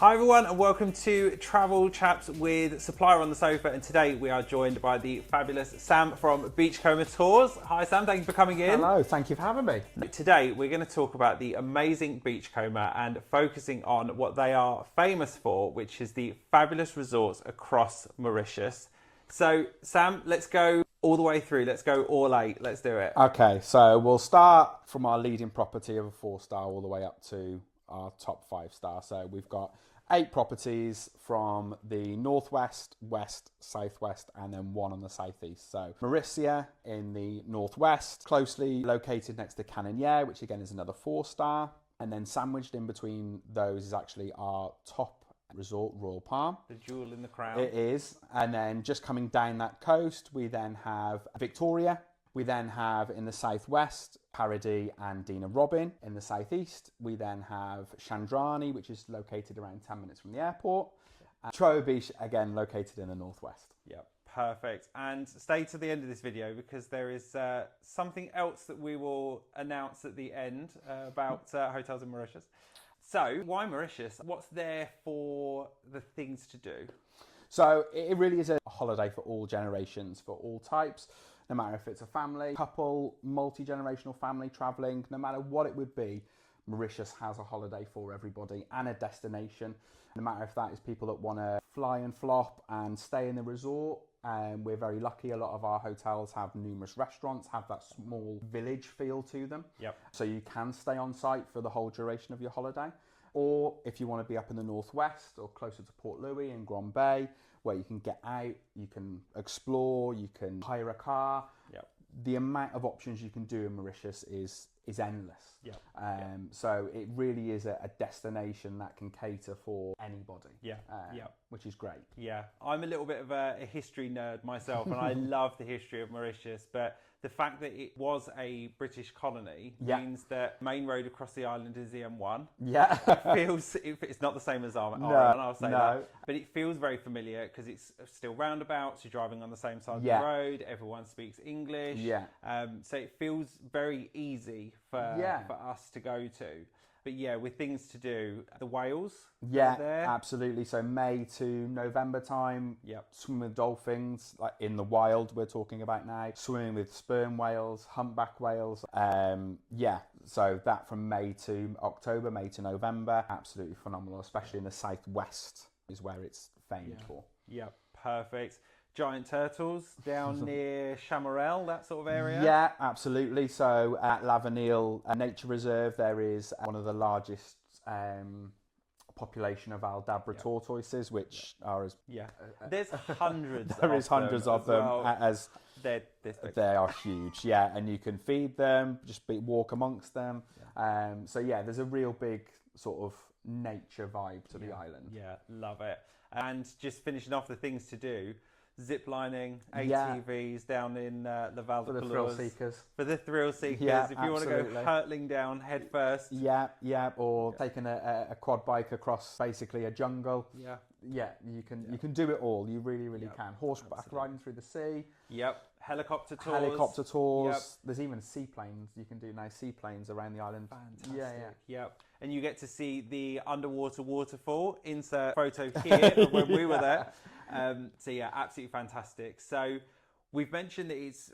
Hi everyone and welcome to Travel Chaps with Supplier on the Sofa, and today we are joined by the fabulous Sam from Beachcomber Tours. Hi Sam, thank you for coming in. Hello, thank you for having me. Today we're going to talk about the amazing Beachcomber and focusing on what they are famous for, which is the fabulous resorts across Mauritius. So Sam, let's go all the way through, let's go all 8, let's do it. Okay, so we'll start from our leading property of a 4-star all the way up to our top 5-star. So we've got 8 properties from the northwest, west, southwest, and then 1 on the southeast. So Mauritius in the northwest, closely located next to Canonier, which again is another 4-star. And then sandwiched in between those is actually our top resort, Royal Palm. The jewel in the crown. It is. And then just coming down that coast, we then have Victoria. We then have in the southwest, Paradis and Dina Robin. In the southeast, we then have Chandrani, which is located around 10 minutes from the airport. And Troa Beach, again, located in the northwest. Yep, perfect. And stay to the end of this video because there is something else that we will announce at the end about hotels in Mauritius. So, why Mauritius? What's there for the things to do? So, it really is a holiday for all generations, for all types. No matter if it's a family, couple, multi-generational family travelling, no matter what it would be, Mauritius has a holiday for everybody and a destination. No matter if that is people that want to fly and flop and stay in the resort. We're very lucky, a lot of our hotels have numerous restaurants, have that small village feel to them. Yep. So you can stay on site for the whole duration of your holiday. Or if you want to be up in the northwest or closer to Port Louis and Grand Bay, where you can get out, you can explore, you can hire a car. Yep. The amount of options you can do in Mauritius is endless. Yep. So it really is a destination that can cater for anybody. Yeah. Which is great. Yeah, I'm a little bit of a history nerd myself, and I love the history of Mauritius, but the fact that it was a British colony means that main road across the island is the M1. Yeah. It's not the same as our No, I'll say no. that. But it feels very familiar because it's still roundabouts, you're driving on the same side of the road, everyone speaks English. Yeah. So it feels very easy for us to go to. But yeah, with things to do, the whales. Yeah, there. absolutely. So May to November time, Yep. swimming with dolphins, like in the wild we're talking about now, swimming with sperm whales, humpback whales. So that from May to October, May to November, absolutely phenomenal, especially in the southwest is where it's famed for. Yep, perfect. Giant turtles down near Chamarel, that sort of area? Yeah, absolutely. So at Lavanille Nature Reserve, there is one of the largest population of Aldabra tortoises, which are as... Yeah, there's hundreds There is hundreds of them. As they are huge, and you can feed them, walk amongst them. So there's a real big sort of nature vibe to the island. Yeah, love it. And just finishing off the things to do, zip lining, ATVs down in the Val de For the thrill seekers. For the thrill seekers. Yeah, if you want to go hurtling down head first. Or taking a quad bike across basically a jungle. You can do it all. You really can. Horseback riding through the sea. Yep. Helicopter tours. Yep. There's even seaplanes. You can do now seaplanes around the island. Fantastic. Yep. And you get to see the underwater waterfall. Insert photo here of when we were there. Absolutely fantastic. So we've mentioned that it's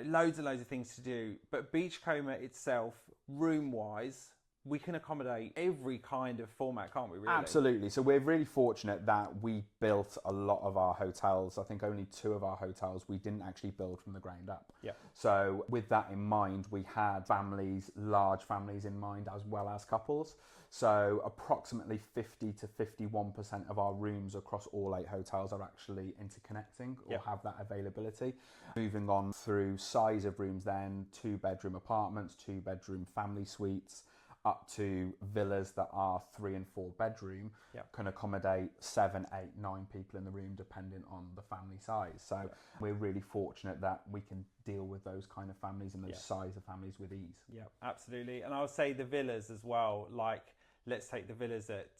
loads and loads of things to do, but Beachcomber itself, room-wise, we can accommodate every kind of format, can't we, really? Absolutely. So we're really fortunate that we built a lot of our hotels. I think only 2 of our hotels we didn't actually build from the ground up. Yeah. So with that in mind, we had families, large families in mind, as well as couples. So approximately 50 to 51% of our rooms across all 8 hotels are actually interconnecting or have that availability. Moving on through size of rooms then, 2-bedroom apartments, 2-bedroom family suites, up to villas that are 3 and 4 bedroom, can accommodate 7, 8, 9 people in the room depending on the family size. So we're really fortunate that we can deal with those kind of families and those size of families with ease. Yeah, absolutely. And I would say the villas as well, like let's take the villas at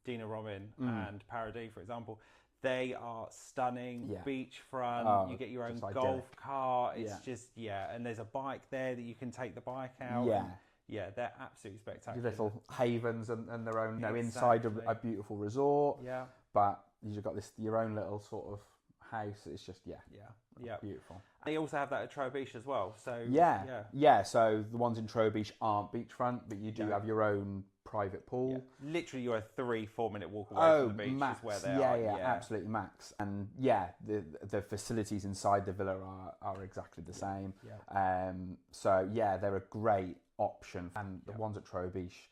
Dina Robin and Paradis, for example. They are stunning, beachfront, you get your own golf car, it's and there's a bike there that you can take the bike out. Yeah, they're absolutely spectacular. Little havens and their own, you know, Exactly. inside a beautiful resort. Yeah. But you've got your own little sort of house. It's just, Yeah. beautiful. They also have that at Travel Beach as well. So yeah. So the ones in Travel Beach aren't beachfront, but you do have your own private pool. Yeah. Literally, you're a 3-4 minute walk away from the beach. Max. Is where they are. Yeah, absolutely max. And the facilities inside the villa are exactly the same. Yeah. So yeah, they're a great option. And the ones at Travel Beach,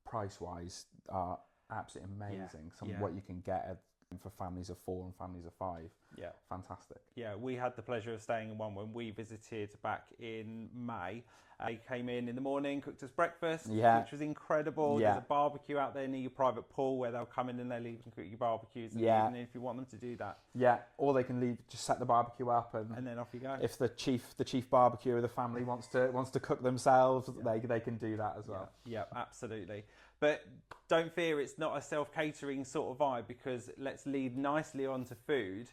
price wise, are absolutely amazing. What you can get for families of 4 and families of 5. Yeah. Fantastic. Yeah, we had the pleasure of staying in one when we visited back in May. They came in the morning, cooked us breakfast, which was incredible. There's a barbecue out there near your private pool where they'll come in and they'll even cook your barbecues in the evening if you want them to do that. Yeah, or they can leave, just set the barbecue up and then off you go. If the chief barbecue of the family wants to cook themselves, they can do that as well. Yeah, absolutely. But don't fear, it's not a self-catering sort of vibe, because let's lead nicely onto food.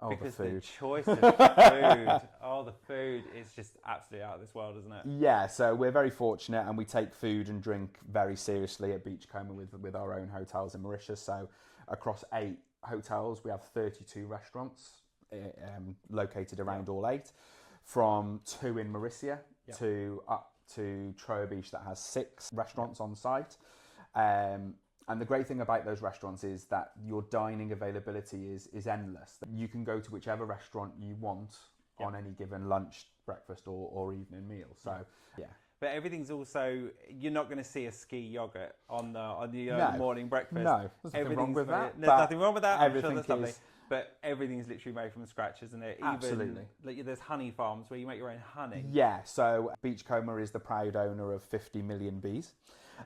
Because the choice of food, the food is just absolutely out of this world, isn't it? Yeah, so we're very fortunate and we take food and drink very seriously at Beachcomber with our own hotels in Mauritius. So across 8 hotels, we have 32 restaurants located around all 8, from 2 in Mauritius to up to Travel Beach that has 6 restaurants on site. And the great thing about those restaurants is that your dining availability is endless. You can go to whichever restaurant you want on any given lunch, breakfast or evening meal. So, But everything's also, you're not going to see a ski yogurt on the morning breakfast. No, there's nothing wrong with that. There's nothing wrong with that. Everything I'm sure that's lovely. But everything's literally made from scratch, isn't it? Absolutely. Even, there's honey farms where you make your own honey. Yeah, so Beachcomber is the proud owner of 50 million bees.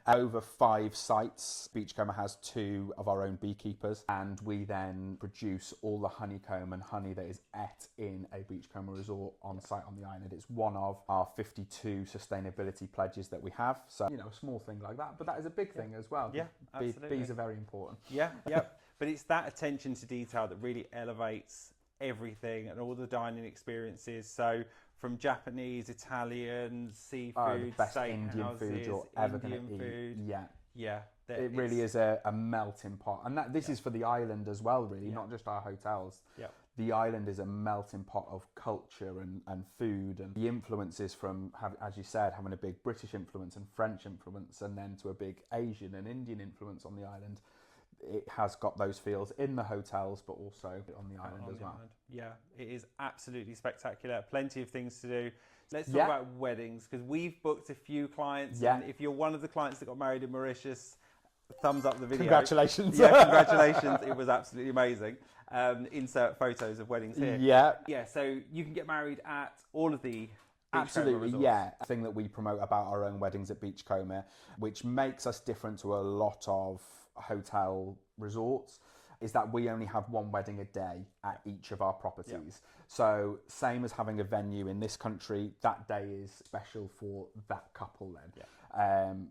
Over 5 sites, Beachcomber has 2 of our own beekeepers, and we then produce all the honeycomb and honey that is ate in a Beachcomber resort on site on the island. It's one of our 52 sustainability pledges that we have. So, a small thing like that, but that is a big thing as well. Yeah, absolutely. Bees are very important. Yeah. But it's that attention to detail that really elevates everything and all the dining experiences. So from Japanese, Italian, seafood, the best steak Indian houses, food you're ever going to eat. Food. Yeah. It really is a melting pot. And this is for the island as well, really, not just our hotels. Yeah. The island is a melting pot of culture and food, and the influences from, as you said, having a big British influence and French influence, and then to a big Asian and Indian influence on the island. It has got those feels in the hotels, but also on the island as well. Yeah, it is absolutely spectacular. Plenty of things to do. Let's talk about weddings, because we've booked a few clients. And if you're one of the clients that got married in Mauritius, thumbs up the video. Congratulations. Yeah, congratulations. It was absolutely amazing. Insert photos of weddings here. Yeah, so you can get married at all of the Absolutely, yeah. The thing that we promote about our own weddings at Beachcomber, which makes us different to a lot of hotel resorts, is that we only have one wedding a day at each of our properties. So same as having a venue in this country, that day is special for that couple then.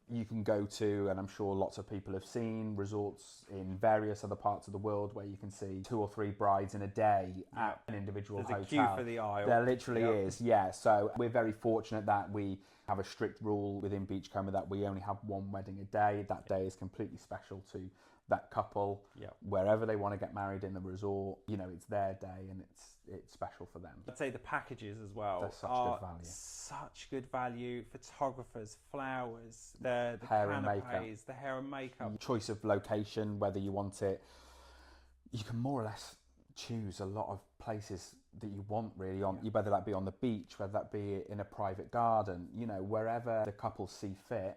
You can go to, and I'm sure lots of people have seen, resorts in various other parts of the world where you can see 2 or 3 brides in a day at an individual hotel. There's a queue for the aisle. There literally is, So we're very fortunate that we have a strict rule within Beachcomber that we only have one wedding a day. That day is completely special to that couple, wherever they want to get married in the resort. It's their day and it's special for them. I'd say the packages as well are such good value. Photographers, flowers, the hair and makeup. The hair and makeup. Choice of location, whether you want it, you can more or less choose a lot of places that you want really whether that be on the beach, whether that be in a private garden, wherever the couple see fit,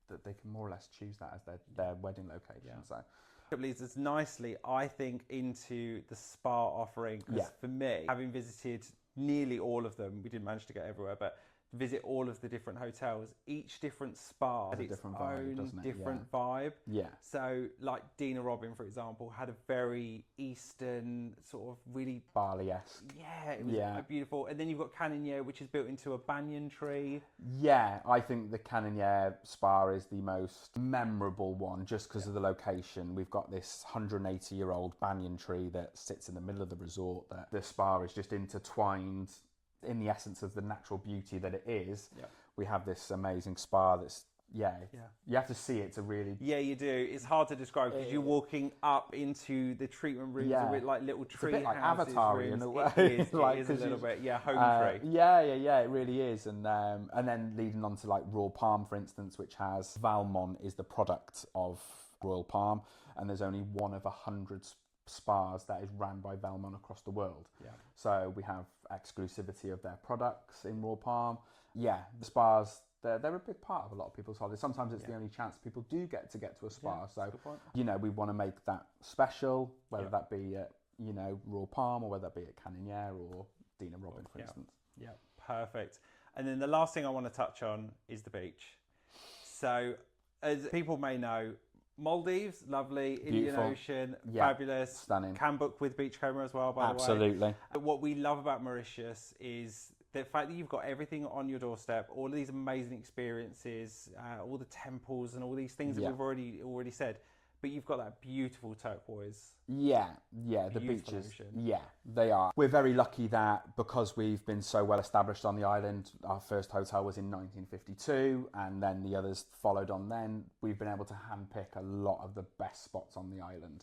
that they can more or less choose that as their wedding location. So it leads us nicely, I think, into the spa offering. Because for me, having visited nearly all of them, we didn't manage to get everywhere, but visit all of the different hotels, each different spa has its different vibe, own doesn't it? different vibe. Yeah. So like Dina Robin, for example, had a very Eastern sort of really Bali-esque. Yeah, it was beautiful. And then you've got Caninier, which is built into a banyan tree. Yeah, I think the Caninier spa is the most memorable one just because of the location. We've got this 180-year-old banyan tree that sits in the middle of the resort. That the spa is just intertwined in the essence of the natural beauty that it is we have this amazing spa that's, you have to see it to really... Yeah, you do. It's hard to describe because you're walking up into the treatment rooms with like little tree houses. It's a bit like Avatar in a way. It is a little bit, home tree. Yeah, it really is. And then leading on to like Royal Palm, for instance, which has Valmont is the product of Royal Palm, and there's only one of 100 spas that is ran by Valmont across the world. Yeah. So we have exclusivity of their products in Royal Palm. Yeah, the spas, they're a big part of a lot of people's holidays. Sometimes it's the only chance people do get to a spa. So, we want to make that special, whether that be at, Royal Palm, or whether that be at Caniniere or Dean and Robin, for instance. Yeah, perfect. And then the last thing I want to touch on is the beach. So, as people may know, Maldives, lovely, Indian Ocean, fabulous, stunning. Can book with Beachcomber as well, by the way. Absolutely. What we love about Mauritius is the fact that you've got everything on your doorstep, all of these amazing experiences, all the temples and all these things that we've already said, but you've got that beautiful turquoise. Yeah, the beaches. Ocean. Yeah, they are. We're very lucky that because we've been so well established on the island, our first hotel was in 1952, and then the others followed on then. We've been able to handpick a lot of the best spots on the island.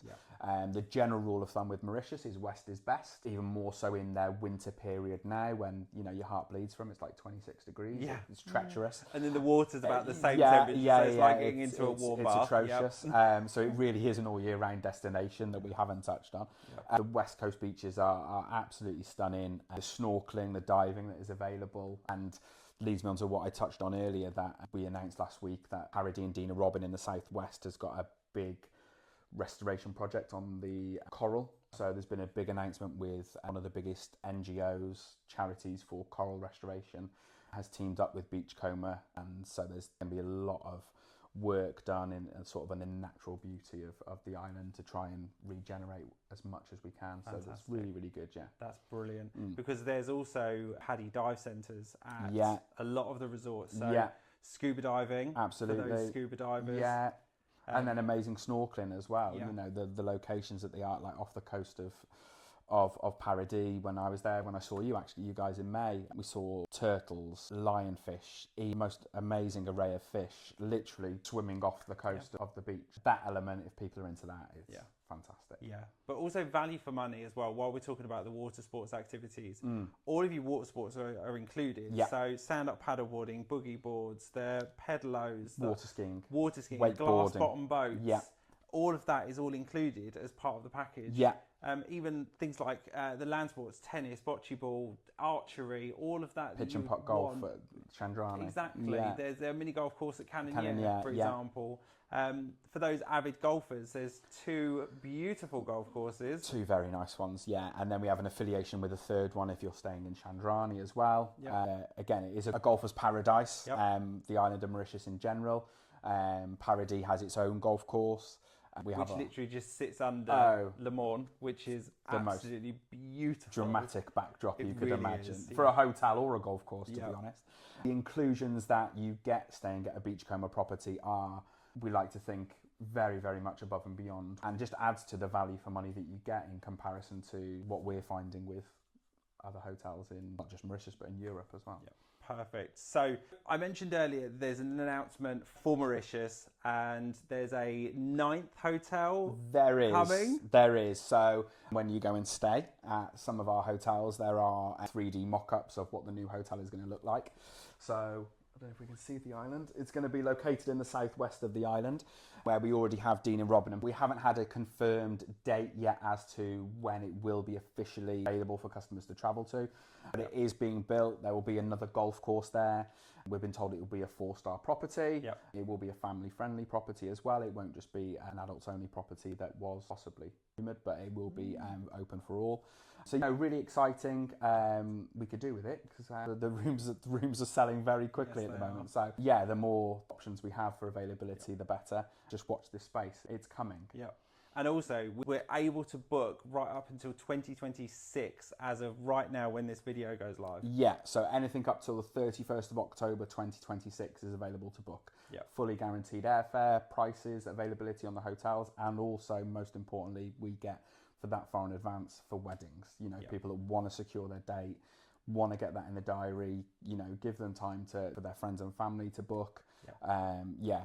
The general rule of thumb with Mauritius is west is best, even more so in their winter period now when, your heart bleeds from it's like 26 degrees. Yeah. It's treacherous. And then the water's about the same temperature, so it's like getting into a warm bath. It's atrocious. So it really is an all year round destination that we haven't touched on. The West Coast beaches are absolutely stunning. The snorkeling, the diving that is available, and leads me on to what I touched on earlier that we announced last week that Paradis and Dean and Robin in the southwest has got a big restoration project on the coral. So there's been a big announcement with one of the biggest NGOs, charities for coral restoration, has teamed up with Beachcomber, and so there's going to be a lot of work done in sort of a natural beauty of the island to try and regenerate as much as we can. Fantastic. So that's really, really good, That's brilliant. Because there's also Paddy dive centres at a lot of the resorts. So scuba diving. Absolutely. For those scuba divers. Yeah. And then amazing snorkeling as well. The locations that they are, like off the coast of Paradis. When I was there, when I saw you guys in May, we saw turtles, lionfish, the most amazing array of fish literally swimming off the coast of the beach. That element, if people are into that, is fantastic. Yeah, but also value for money as well. While we're talking about the water sports activities, all of your water sports are included. So stand-up paddleboarding, boogie boards, the pedalos, water skiing, glass bottom boats. All of that is all included as part of the package. Even things like the land sports, tennis, bocce ball, archery, all of that. Pitch and putt golf at Chandrani. Exactly. There's a mini golf course at Caniniere, for example. For those avid golfers, there's two beautiful golf courses. Two very nice ones, and then we have an affiliation with a third one if you're staying in Chandrani as well. Again, it is a golfer's paradise, the island of Mauritius in general. Paradis has its own golf course. Which literally just sits under Le Morne, which is the absolutely most beautiful. Dramatic backdrop you could really imagine. Is, for a hotel or a golf course, to be honest. The inclusions that you get staying at a Beachcomber property are, we like to think, very, very much above and beyond, and just adds to the value for money that you get in comparison to what we're finding with other hotels in not just Mauritius, but in Europe as well. Perfect. So I mentioned earlier there's an announcement for Mauritius and there's a 9th hotel coming. There is. So when you go and stay at some of our hotels, there are 3D mock-ups of what the new hotel is going to look like. So I don't know if we can see the island. It's going to be located in the southwest of the island, where we already have Dean and Robin. And we haven't had a confirmed date yet as to when it will be officially available for customers to travel to. But it is being built. There will be another golf course there. We've been told it will be a 4-star property. It will be a family-friendly property as well. It won't just be an adults-only property that was possibly rumoured, but it will be open for all. So, really exciting. We could do with it because the rooms are selling very quickly at the moment. So, the more options we have for availability, the better. Just watch this space. It's coming. And also, we're able to book right up until 2026 as of right now when this video goes live. So anything up till the 31st of October 2026 is available to book. Fully guaranteed airfare, prices, availability on the hotels, and also, most importantly, we get for that far in advance for weddings. People that want to secure their date, want to get that in the diary, you know, give them time for their friends and family to book.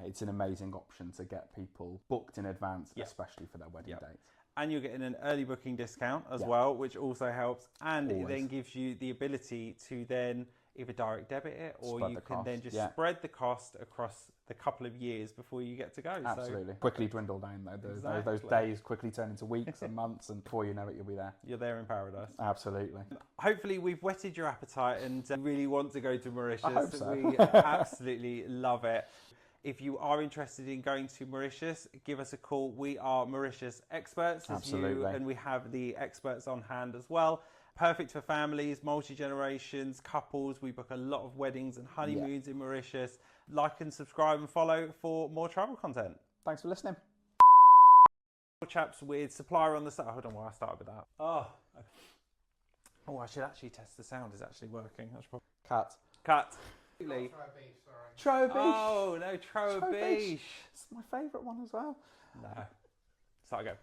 It's an amazing option to get people booked in advance, especially for their wedding dates. And you're getting an early booking discount as well, which also helps. And it then gives you the ability to then either direct debit it, or you can then just spread the cost across the couple of years before you get to go. Absolutely. Quickly dwindle down though. Those days quickly turn into weeks and months, and before you know it, you'll be there. You're there in paradise. Absolutely. Hopefully we've whetted your appetite and really want to go to Mauritius. I hope so. We absolutely love it. If you are interested in going to Mauritius, give us a call. We are Mauritius Experts, and we have the experts on hand as well. Perfect for families, multi-generations, couples. We book a lot of weddings and honeymoons in Mauritius. Like and subscribe and follow for more travel content. Thanks for listening. Travel Chaps with supplier on the side. Hold on, while I started with that. I should actually test the sound is actually working. That's probably... Cut. Trobiche. Oh, no, Trobiche. It's my favourite one as well. No. Start again.